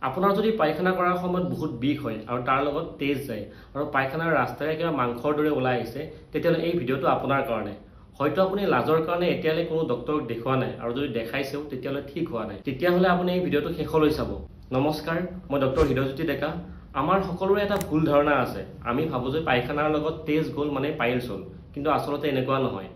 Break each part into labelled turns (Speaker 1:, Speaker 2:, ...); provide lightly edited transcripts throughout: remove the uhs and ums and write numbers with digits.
Speaker 1: আপোনাৰ যদি পায়খানা কৰাৰ সময়ত বহুত বিষ হয় আৰু তাৰ লগত তেজ যায় আৰু পায়খানাৰ ৰাস্তাৰে কিবা মাংসৰ দৰে ওলাই আহিছে, তেতিয়াহ'লে এই ভিডিঅ'টো আপোনাৰ কাৰণে। হয়তো আপুনি লাজৰ কাৰণে এতিয়ালৈ কোনো ডক্টৰক দেখুৱা নাই আৰু যদি দেখাইছেও তেতিয়াহ'লে ঠিক হোৱা নাই, তেতিয়াহ'লে আপুনি এই ভিডিঅ'টো শেষলৈ চাব। নমস্কাৰ, মই ডক্টৰ হৃদয়জ্যোতি ডেকা। আমাৰ সকলোৰে এটা ভুল ধাৰণা আছে। আমি ভাবোঁ যে পায়খানাৰ লগত তেজ গ'ল মানে পাইলছ হ'ল, কিন্তু আচলতে এনেকুৱা নহয়।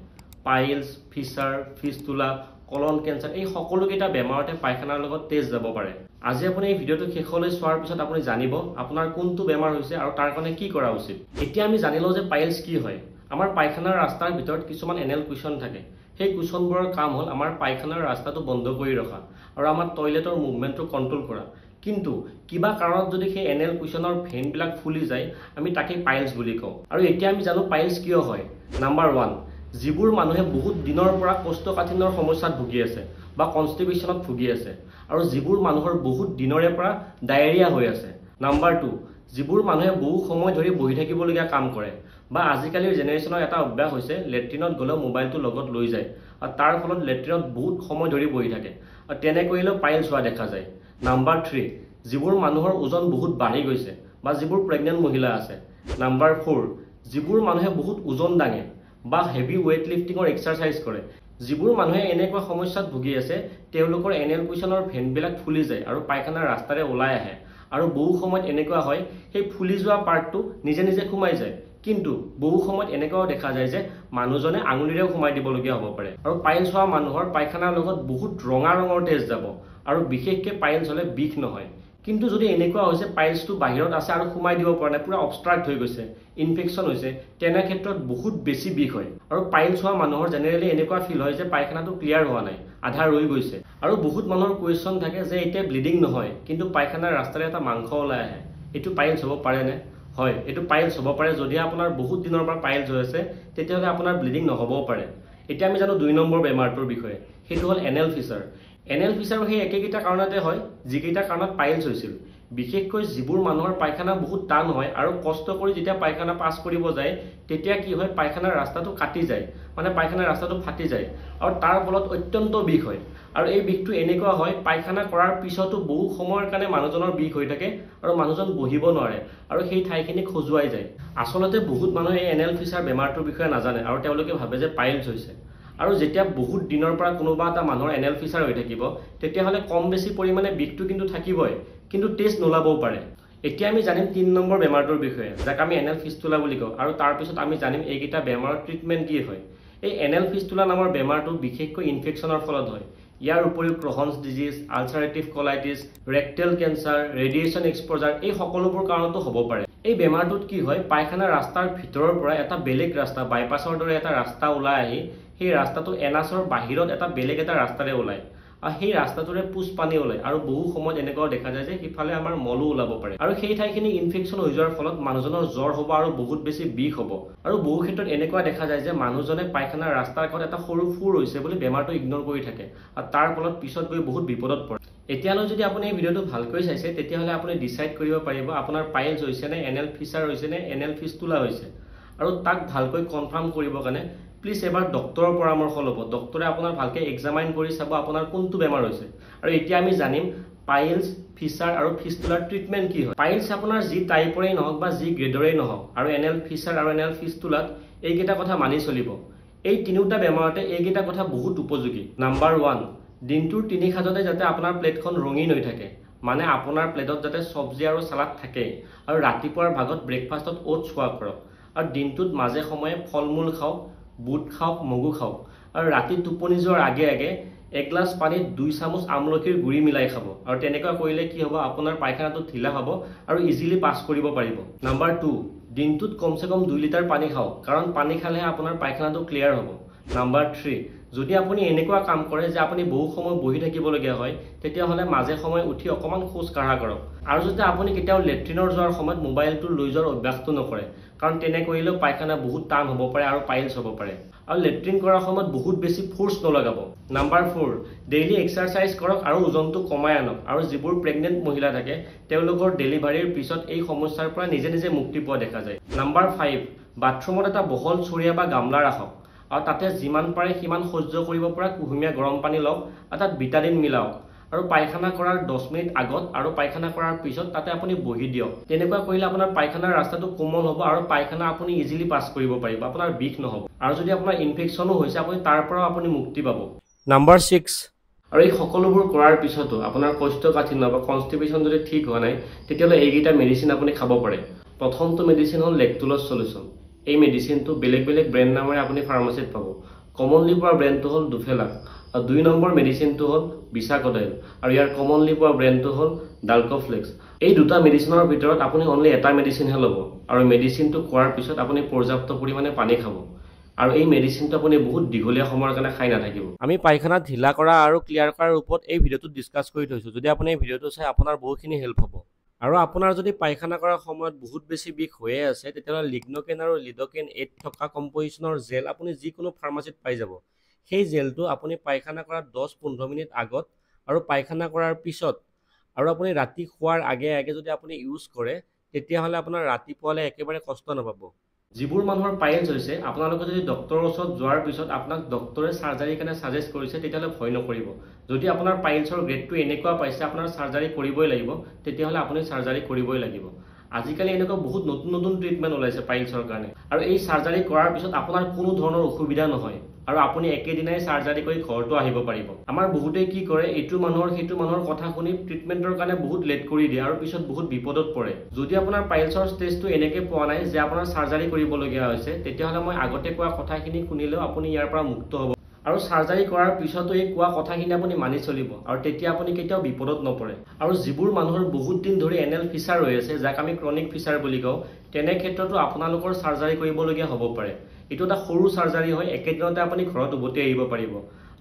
Speaker 1: পাইলছ, ফিচাৰ, ফিস্তুলা, কলন কেঞ্চাৰ এই সকলোকেইটা বেমাৰতে পায়খানাৰ লগত তেজ যাব পাৰে। আজি আপুনি এই ভিডিঅ'টো শেষলৈ চোৱাৰ পিছত আপুনি জানিব আপোনাৰ কোনটো বেমাৰ হৈছে আৰু তাৰ কাৰণে কি কৰা উচিত। এতিয়া আমি জানি লওঁ যে পাইলছ কি হয়। আমাৰ পায়খানাৰ ৰাস্তাৰ ভিতৰত কিছুমান এনেল কুশ্যন থাকে। সেই কুশ্যনবোৰৰ কাম হ'ল আমাৰ পায়খানাৰ ৰাস্তাটো বন্ধ কৰি ৰখা আৰু আমাৰ টয়লেটৰ মুভমেণ্টটো কণ্ট্ৰল কৰা। কিন্তু কিবা কাৰণত যদি সেই এনেল কুশ্যনৰ ভেইনবিলাক ফুলি যায়, আমি তাকে পাইলছ বুলি কওঁ। আৰু এতিয়া আমি জানো পাইলছ কিয় হয়। নাম্বাৰ 1, যিবোৰ মানুহে বহুত দিনৰ পৰা কোষ্ঠকাঠিন্যৰ সমস্যাত ভুগি আছে বা কনষ্টিপেশ্যনত ভুগি আছে, আৰু যিবোৰ মানুহৰ বহুত দিনৰে পৰা ডায়েৰিয়া হৈ আছে। নাম্বাৰ 2, যিবোৰ মানুহে বহু সময় ধৰি বহি থাকিবলগীয়া কাম কৰে, বা আজিকালিৰ জেনেৰেশ্যনৰ এটা অভ্যাস হৈছে লেট্ৰিনত গ'লেও মোবাইলটো লগত লৈ যায় আৰু তাৰ ফলত লেট্ৰিনত বহুত সময় ধৰি বহি থাকে, আৰু তেনে কৰিলেও পাইলছ হোৱা দেখা যায়। নাম্বাৰ 3, যিবোৰ মানুহৰ ওজন বহুত বাঢ়ি গৈছে বা যিবোৰ প্ৰেগনেণ্ট মহিলা আছে। নাম্বাৰ 4, যিবোৰ মানুহে বহুত ওজন দাঙে বা হেভি ৱেইট লিফটিঙৰ এক্সাৰচাইজ কৰে। যিবোৰ মানুহে এনেকুৱা সমস্যাত ভুগি আছে, তেওঁলোকৰ এনেল কুশ্যনৰ ভেইনবিলাক ফুলি যায় আৰু পায়খানাৰ ৰাস্তাৰে ওলাই আহে, আৰু বহু সময়ত এনেকুৱা হয় সেই ফুলি যোৱা পাৰ্টটো নিজে নিজে সোমাই যায়। কিন্তু বহু সময়ত এনেকুৱাও দেখা যায় যে মানুহজনে আঙুলিৰেও সোমাই দিবলগীয়া হ'ব পাৰে। আৰু পাইলছ হোৱা মানুহৰ পায়খানাৰ লগত বহুত ৰঙা ৰঙৰ তেজ যাব, আৰু বিশেষকৈ পাইলছ হ'লে বিষ নহয়। কিন্তু যদি এনেকুৱা হৈছে পাইলছটো বাহিৰত আছে আৰু সোমাই দিব পৰা নাই, পুৰা অবষ্ট্ৰাক্ট হৈ গৈছে, ইনফেকশ্যন হৈছে, তেনে ক্ষেত্ৰত বহুত বেছি বিষ হয়। আৰু পাইলছ হোৱা মানুহৰ জেনেৰেলি এনেকুৱা ফিল হয় যে পায়খানাটো ক্লিয়াৰ হোৱা নাই, আধা ৰৈ গৈছে। আৰু বহুত মানুহৰ কুৱেশ্যন থাকে যে এতিয়া ব্লিডিং নহয়, কিন্তু পায়খানাৰ ৰাস্তাৰে এটা মাংস ওলাই আহে, এইটো পাইলছ হ'ব পাৰেনে? হয়, এইটো পাইলছ হ'ব পাৰে। যদি আপোনাৰ বহুত দিনৰ পৰা পাইলছ হৈ আছে, তেতিয়াহ'লে আপোনাৰ ব্লিডিং নহ'বও পাৰে। এতিয়া আমি জানো 2 নম্বৰ বেমাৰটোৰ বিষয়ে, সেইটো হ'ল এনেল ফিচাৰ। এনেল ফিচাৰো সেই একেকেইটা কাৰণতে হয় যিকেইটা কাৰণত পাইলছ হৈছিল। বিশেষকৈ যিবোৰ মানুহৰ পায়খানা বহুত টান হয় আৰু কষ্ট কৰি যেতিয়া পায়খানা পাছ কৰিব যায়, তেতিয়া কি হয়, পায়খানাৰ ৰাস্তাটো কাটি যায়, মানে পায়খানাৰ ৰাস্তাটো ফাটি যায়, আৰু তাৰ ফলত অত্যন্ত বিষ হয়। আৰু এই বিষটো এনেকুৱা হয়, পায়খানা কৰাৰ পিছতো বহু সময়ৰ কাৰণে মানুহজনৰ বিষ হৈ থাকে আৰু মানুহজন বহিব নোৱাৰে আৰু সেই ঠাইখিনি খজুৱাই যায়। আচলতে বহুত মানুহে এই এনেল ফিচাৰ বেমাৰটোৰ বিষয়ে নাজানে আৰু তেওঁলোকে ভাবে যে পাইলছ হৈছে। আৰু যেতিয়া বহুত দিনৰ পৰা কোনোবা এটা মানুহৰ এনেল ফিচাৰ হৈ থাকিব, তেতিয়াহ'লে কম বেছি পৰিমাণে বিষটো কিন্তু থাকিবই, কিন্তু টেষ্ট নোলাবও পাৰে। এতিয়া আমি জানিম 3 নম্বৰ বেমাৰটোৰ বিষয়ে, যাক আমি এনেল ফিস্তুলা বুলি কওঁ, আৰু তাৰপিছত আমি জানিম এইকেইটা বেমাৰৰ ট্ৰিটমেণ্ট কি হয়। এই এনেল ফিস্তুলা নামৰ বেমাৰটো বিশেষকৈ ইনফেকশ্যনৰ ফলত হয়। ইয়াৰ উপৰিও Crohn's disease, ulcerative colitis, rectal cancer, radiation exposure এই সকলোবোৰ কাৰণতো হ'ব পাৰে। এই বেমাৰটোত কি হয়, পায়খানাৰ ৰাস্তাৰ ভিতৰৰ পৰা এটা বেলেগ ৰাস্তা, বাইপাছৰ দৰে এটা ৰাস্তা ওলাই আহি সেই ৰাস্তাটো এনাছৰ বাহিৰত এটা বেলেগ এটা ৰাস্তাৰে ওলায়, আৰু সেই ৰাস্তাটোৰে পুজ পানী ওলায়, আৰু বহু সময়ত এনেকুৱাও দেখা যায় যে সিফালে আমাৰ মলো ওলাব পাৰে, আৰু সেই ঠাইখিনি ইনফেকশ্যন হৈ যোৱাৰ ফলত মানুহজনৰ জ্বৰ হ'ব আৰু বহুত বেছি বিষ হ'ব। আৰু বহু ক্ষেত্ৰত এনেকুৱা দেখা যায় যে মানুহজনে পায়খানাৰ ৰাস্তাৰ কাষত এটা সৰু ফুৰ হৈছে বুলি বেমাৰটো ইগন'ৰ কৰি থাকে, আৰু তাৰ ফলত পিছত গৈ বহুত বিপদত পৰে। এতিয়ালৈ যদি আপুনি এই ভিডিঅ'টো ভালকৈ চাইছে, তেতিয়াহ'লে আপুনি ডিচাইড কৰিব পাৰিব আপোনাৰ পাইলছ হৈছে নে, এনেল ফিচাৰ হৈছে নে, এনেল ফিস্তুলা হৈছে। আৰু তাক ভালকৈ কনফাৰ্ম কৰিবৰ কাৰণে প্লিজ এবাৰ ডক্টৰৰ পৰামৰ্শ ল'ব। ডক্টৰে আপোনাৰ ভালকৈ এক্সামাইন কৰি চাব আপোনাৰ কোনটো বেমাৰ হৈছে। আৰু এতিয়া আমি জানিম পাইলছ, ফিচাৰ আৰু ফিস্তুলাৰ ট্ৰিটমেণ্ট কি হয়। পাইলছ আপোনাৰ যি টাইপৰেই নহওক বা যি গ্ৰেডৰেই নহওক, আৰু এনেল ফিচাৰ আৰু এনেল ফিস্তুলাত এইকেইটা কথা মানি চলিব। এই তিনিওটা বেমাৰতে এইকেইটা কথা বহুত উপযোগী। নাম্বাৰ 1, দিনটোৰ 3 সাঁজতে যাতে আপোনাৰ প্লেটখন ৰঙীন হৈ থাকে, মানে আপোনাৰ প্লেটত যাতে চব্জি আৰু চালাড থাকে, আৰু ৰাতিপুৱাৰ ভাগত ব্ৰেকফাষ্টত অ'টছ খোৱা কৰক, আৰু দিনটোত মাজে সময়ে ফল মূল খাওক, বুট খাওক, মগু খাওক, আৰু ৰাতি টোপনি যোৱাৰ আগে আগে 1 গ্লাছ পানীত 2 চামুচ আমলখিৰ গুড়ি মিলাই খাব। আৰু তেনেকুৱা কৰিলে কি হ'ব, আপোনাৰ পায়খানাটো ঢিলা হ'ব আৰু ইজিলি পাছ কৰিব পাৰিব। নাম্বাৰ 2, দিনটোত কমচে কম 2 লিটাৰ পানী খাওক, কাৰণ পানী খালেহে আপোনাৰ পায়খানাটো ক্লিয়াৰ হ'ব। নাম্বাৰ 3, যদি আপুনি এনেকুৱা কাম কৰে যে আপুনি বহু সময় বহি থাকিবলগীয়া হয়, তেতিয়াহ'লে মাজে সময়ে উঠি অকণমান খোজ কাঢ়া কৰক। আৰু যদি আপুনি কেতিয়াও লেট্ৰিনৰ যোৱাৰ সময়ত মোবাইলটো লৈ যোৱাৰ অভ্যাসটো নকৰে, কাৰণ তেনে কৰিলেও পায়খানা বহুত টান হ'ব পাৰে আৰু পাইলছ হ'ব পাৰে। আৰু লেট্ৰিন কৰাৰ সময়ত বহুত বেছি ফ'ৰ্চ নলগাব। নাম্বাৰ 4, ডেইলি এক্সাৰচাইজ কৰক আৰু ওজনটো কমাই আনক। আৰু যিবোৰ প্ৰেগনেণ্ট মহিলা থাকে, তেওঁলোকৰ ডেলিভাৰীৰ পিছত এই সমস্যাৰ পৰা নিজে নিজে মুক্তি পোৱা দেখা যায়। নাম্বাৰ 5, বাথৰুমত এটা বহল চৰিয়া বা গামলা ৰাখক, আৰু তাতে যিমান পাৰে সিমান সহ্য কৰিব পৰা কুহুমীয়া গৰম পানী লওক, আৰু তাত বিটাডিন মিলাওক, আৰু পায়খানা কৰাৰ 10 মিনিট আগত আৰু পায়খানা কৰাৰ পিছত তাতে আপুনি বহি দিয়ক। তেনেকুৱা কৰিলে আপোনাৰ পায়খানাৰ ৰাস্তাটো কোমল হ'ব আৰু পায়খানা আপুনি ইজিলি পাছ কৰিব পাৰিব, আপোনাৰ বিষ নহ'ব। আৰু যদি আপোনাৰ ইনফেকশ্যনো হৈছে আপুনি তাৰ পৰাও আপুনি মুক্তি পাব। নাম্বাৰ 6, আৰু এই সকলোবোৰ কৰাৰ পিছতো আপোনাৰ কোষ্ঠকাঠিন্য বা কনষ্টিপেশ্যন যদি ঠিক হোৱা নাই তেতিয়াহ'লে এইকেইটা মেডিচিন আপুনি খাব পাৰে। প্ৰথমটো মেডিচিন হ'ল লেক্টোলছ সলিউশ্যন। এই মেডিচিনটো বেলেগ বেলেগ ব্ৰেণ্ড নামেৰে আপুনি ফাৰ্মাচীত পাব। কমনলি পোৱা ব্ৰেণ্ডটো হ'ল ডুফেলাক, আৰু 2 নম্বৰ মেডিচিনটো হ'ল বিশাকডাইল, আৰু ইয়াৰ কমনলি পোৱা ব্ৰেণ্ডটো হ'ল ডাল্কোফ্লেক্স। এই দুটা মেডিচিনৰ ভিতৰত আপুনি অনলি এটা মেডিচিনহে ল'ব, আৰু মেডিচিনটো খোৱাৰ পিছত আপুনি পৰ্যাপ্ত পৰিমাণে পানী খাব। আৰু এই মেডিচিনটো আপুনি বহুত দীঘলীয়া সময়ৰ কাৰণে খাই নাথাকিব। আমি পায়খানা ঢিলা কৰা আৰু ক্লিয়াৰ কৰাৰ ওপৰত এই ভিডিঅ'টোত ডিছকাছ কৰি থৈছোঁ। যদি আপুনি এই ভিডিঅ'টো চাই আপোনাৰ বহুতখিনি হেল্প হ'ব। আৰু আপোনাৰ যদি পায়খানা কৰাৰ সময়ত বহুত বেছি বিষ হৈয়ে আছে তেতিয়াহ'লে লিগ্নকেন আৰু লিডোকেন 8 থকা কম্পজিশ্যনৰ জেল আপুনি যিকোনো ফাৰ্মাচীত পাই যাব। সেই জেলটো আপুনি পায়খানা কৰাৰ 10-15 মিনিট আগত আৰু পায়খানা কৰাৰ পিছত আৰু আপুনি ৰাতি শোৱাৰ আগে আগে যদি আপুনি ইউজ কৰে তেতিয়াহ'লে আপোনাৰ ৰাতিপুৱালৈ একেবাৰে কষ্ট নাপাব। যিবোৰ মানুহৰ পাইলছ হৈছে আপোনালোকে যদি ডক্টৰৰ ওচৰত যোৱাৰ পিছত আপোনাক ডক্টৰে চাৰ্জাৰীৰ কাৰণে ছাজেষ্ট কৰিছে তেতিয়াহ'লে ভয় নকৰিব। যদি আপোনাৰ পাইলছৰ গ্ৰেডটো এনেকুৱা পাইছে আপোনাৰ চাৰ্জাৰী কৰিবই লাগিব তেতিয়াহ'লে আপুনি চাৰ্জাৰী কৰিবই লাগিব। আজিকালি এনেকুৱা বহুত নতুন নতুন ট্ৰিটমেণ্ট ওলাইছে পাইলছৰ কাৰণে, আৰু এই চাৰ্জাৰী কৰাৰ পিছত আপোনাৰ কোনো ধৰণৰ অসুবিধা নহয় আৰু আপুনি একেদিনাই চাৰ্জাৰী কৰি ঘৰতো আহিব পাৰিব। আমাৰ বহুতেই কি কৰে, এইটো মানুহৰ সেইটো মানুহৰ কথা শুনি ট্ৰিটমেণ্টৰ কাৰণে বহুত লেট কৰি দিয়ে আৰু পিছত বহুত বিপদত পৰে। যদি আপোনাৰ পাইলছৰ ষ্টেজটো এনেকৈ পোৱা নাই যে আপোনাৰ চাৰ্জাৰী কৰিবলগীয়া হৈছে তেতিয়াহ'লে মই আগতে কোৱা কথাখিনি শুনিলেও আপুনি ইয়াৰ পৰা মুক্ত হ'ব। আৰু চাৰ্জাৰী কৰাৰ পিছতো এই কোৱা কথাখিনি আপুনি মানি চলিব, আৰু তেতিয়া আপুনি কেতিয়াও বিপদত নপৰে। আৰু যিবোৰ মানুহৰ বহুত দিন ধৰি এনেল ফিচাৰ হৈ আছে, যাক আমি ক্ৰনিক ফিচাৰ বুলি কওঁ, তেনে ক্ষেত্ৰতো আপোনালোকৰ চাৰ্জাৰী কৰিবলগীয়া হ'ব পাৰে। এইটো এটা সৰু চাৰ্জাৰী হয়, একেদিনতে আপুনি ঘৰত উভতি আহিব পাৰিব।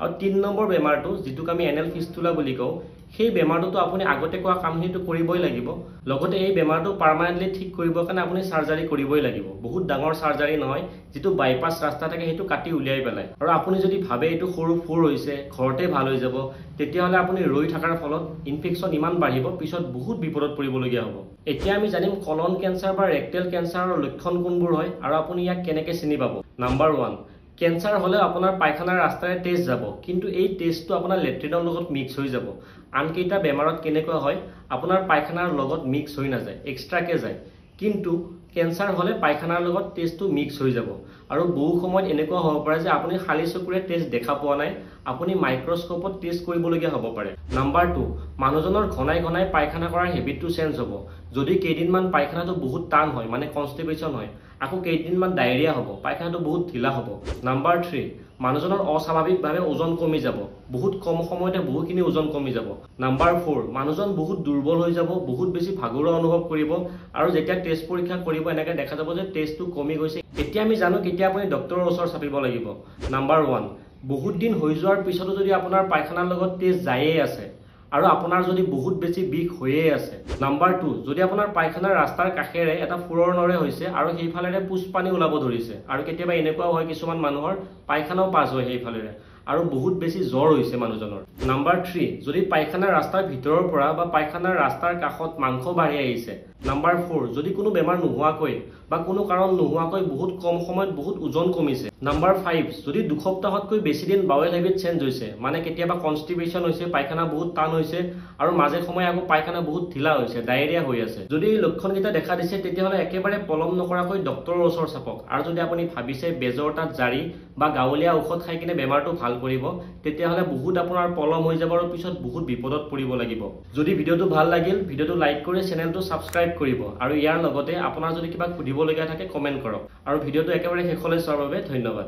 Speaker 1: আৰু 3 নম্বৰ বেমাৰটো, যিটোক আমি এনেল ফিষ্টুলা বুলি কওঁ, সেই বেমাৰটোতো আপুনি আগতে কোৱা কামখিনিটো কৰিবই লাগিব। লগতে এই বেমাৰটো পাৰ্মানেণ্টলি ঠিক কৰিবৰ কাৰণে আপুনি চাৰ্জাৰী কৰিবই লাগিব। বহুত ডাঙৰ চাৰ্জাৰী নহয়, যিটো বাইপাছ ৰাস্তা থাকে সেইটো কাটি উলিয়াই পেলাই। আৰু আপুনি যদি ভাবে এইটো সৰু ফুৰ হৈছে, ঘৰতে ভাল হৈ যাব, তেতিয়াহ'লে আপুনি ৰৈ থকাৰ ফলত ইনফেকশ্যন ইমান বাঢ়িব, পিছত বহুত বিপদত পৰিবলগীয়া হ'ব। এতিয়া আমি জানিম কলন কেঞ্চাৰ বা ৰেক্টেল কেঞ্চাৰৰ লক্ষণ কোনবোৰ হয় আৰু আপুনি ইয়াক কেনেকৈ চিনি পাব। নাম্বাৰ 1, কেঞ্চাৰ হ'লে আপোনাৰ পায়খানাৰ ৰাস্তাৰে তেজ যাব, কিন্তু এই তেজটো আপোনাৰ লেট্ৰিনৰ লগত মিক্স হৈ যাব। আনকেইটা বেমাৰত কেনেকুৱা হয়, আপোনাৰ পায়খানাৰ লগত মিক্স হৈ নাযায়, এক্সট্ৰাকে যায়। কিন্তু কেঞ্চাৰ হ'লে পায়খানাৰ লগত তেজটো মিক্স হৈ যাব। আৰু বহু সময়ত এনেকুৱা হ'ব পাৰে যে আপুনি খালী চকুৰে তেজ দেখা পোৱা নাই, আপুনি মাইক্ৰস্কোপত টেষ্ট কৰিবলগীয়া হ'ব পাৰে। নাম্বাৰ 2, মানুহজনৰ ঘনাই ঘনাই পায়খানা কৰাৰ হেবিটটো চেঞ্জ হ'ব। যদি কেইদিনমান পায়খানাটো বহুত টান হয়, মানে কনষ্টিপেশ্যন হয়, আকৌ কেইদিনমান ডায়েৰিয়া হ'ব, পায়খানাটো বহুত ঢিলা হ'ব। নাম্বাৰ 3, মানুহজনৰ অস্বাভাৱিকভাৱে ওজন কমি যাব, বহুত কম সময়তে বহুখিনি ওজন কমি যাব। নাম্বাৰ 4, মানুহজন বহুত দুৰ্বল হৈ যাব, বহুত বেছি ভাগৰুৱা অনুভৱ কৰিব, আৰু যেতিয়া টেষ্ট পৰীক্ষা কৰিব এনেকৈ দেখা যাব যে টেষ্টটো কমি গৈছে। এতিয়া আমি জানো কেতিয়া আপুনি ডক্টৰৰ ওচৰত চাপিব লাগিব। নাম্বাৰ 1, বহুত দিন হৈ যোৱাৰ পিছতো যদি আপোনাৰ পায়খানাৰ লগত টেষ্ট যায়েই আছে আৰু আপোনাৰ যদি বহুত বেছি বিষ হৈয়ে আছে। নাম্বাৰ 2, যদি আপোনাৰ পায়খানাৰ ৰাস্তাৰ কাষেৰে এটা ফুৰৰ নৰে হৈছে আৰু সেইফালেৰে পুষ্পানী ওলাব ধৰিছে, আৰু কেতিয়াবা এনেকুৱাও হয় কিছুমান মানুহৰ পায়খানাও পাছ হয় সেইফালেৰে, আৰু বহুত বেছি জ্বৰ হৈছে মানুহজনৰ। নাম্বাৰ 3, যদি পায়খানাৰ ৰাস্তাৰ ভিতৰৰ পৰা বা পায়খানাৰ ৰাস্তাৰ কাষত মাংস বাঢ়ি আহিছে। নাম্বাৰ 4, যদি কোনো বেমাৰ নোহোৱাকৈ বা কোনো কাৰণ নোহোৱাকৈ বহুত কম সময়ত বহুত ওজন কমিছে। নাম্বাৰ 5, যদি 2 সপ্তাহতকৈ বেছি দিন বাৱেল হেবিট চেঞ্জ হৈছে, মানে কেতিয়াবা কনষ্টিপেশ্যন হৈছে, পায়খানা বহুত টান হৈছে, আৰু মাজে সময়ে আকৌ পায়খানা বহুত ঢিলা হৈছে, ডায়েৰিয়া হৈ আছে। যদি এই লক্ষণকেইটা দেখা দিছে তেতিয়াহ'লে একেবাৰে পলম নকৰাকৈ ডক্টৰৰ ওচৰত চাপক। আৰু যদি আপুনি ভাবিছে বেজৰ তাত জাৰি বা গাঁৱলীয়া ঔষধ খাই কিনে বেমাৰটো ভাল কৰিব, তেতিয়াহ'লে বহুত আপোনাৰ পলম হৈ যাব আৰু পিছত বহুত বিপদত পৰিব লাগিব। যদি ভিডিঅ'টো ভাল লাগিল, ভিডিঅ'টো লাইক কৰি চেনেলটো ছাবস্ক্ৰাইব কৰিব, আৰু ইয়াৰ লগতে আপোনাৰ যদি কিবা সুধিবলগীয়া থাকে কমেণ্ট কৰক। আৰু ভিডিঅ'টো একেবাৰে শেষলৈ চোৱাৰ বাবে ধন্যবাদ।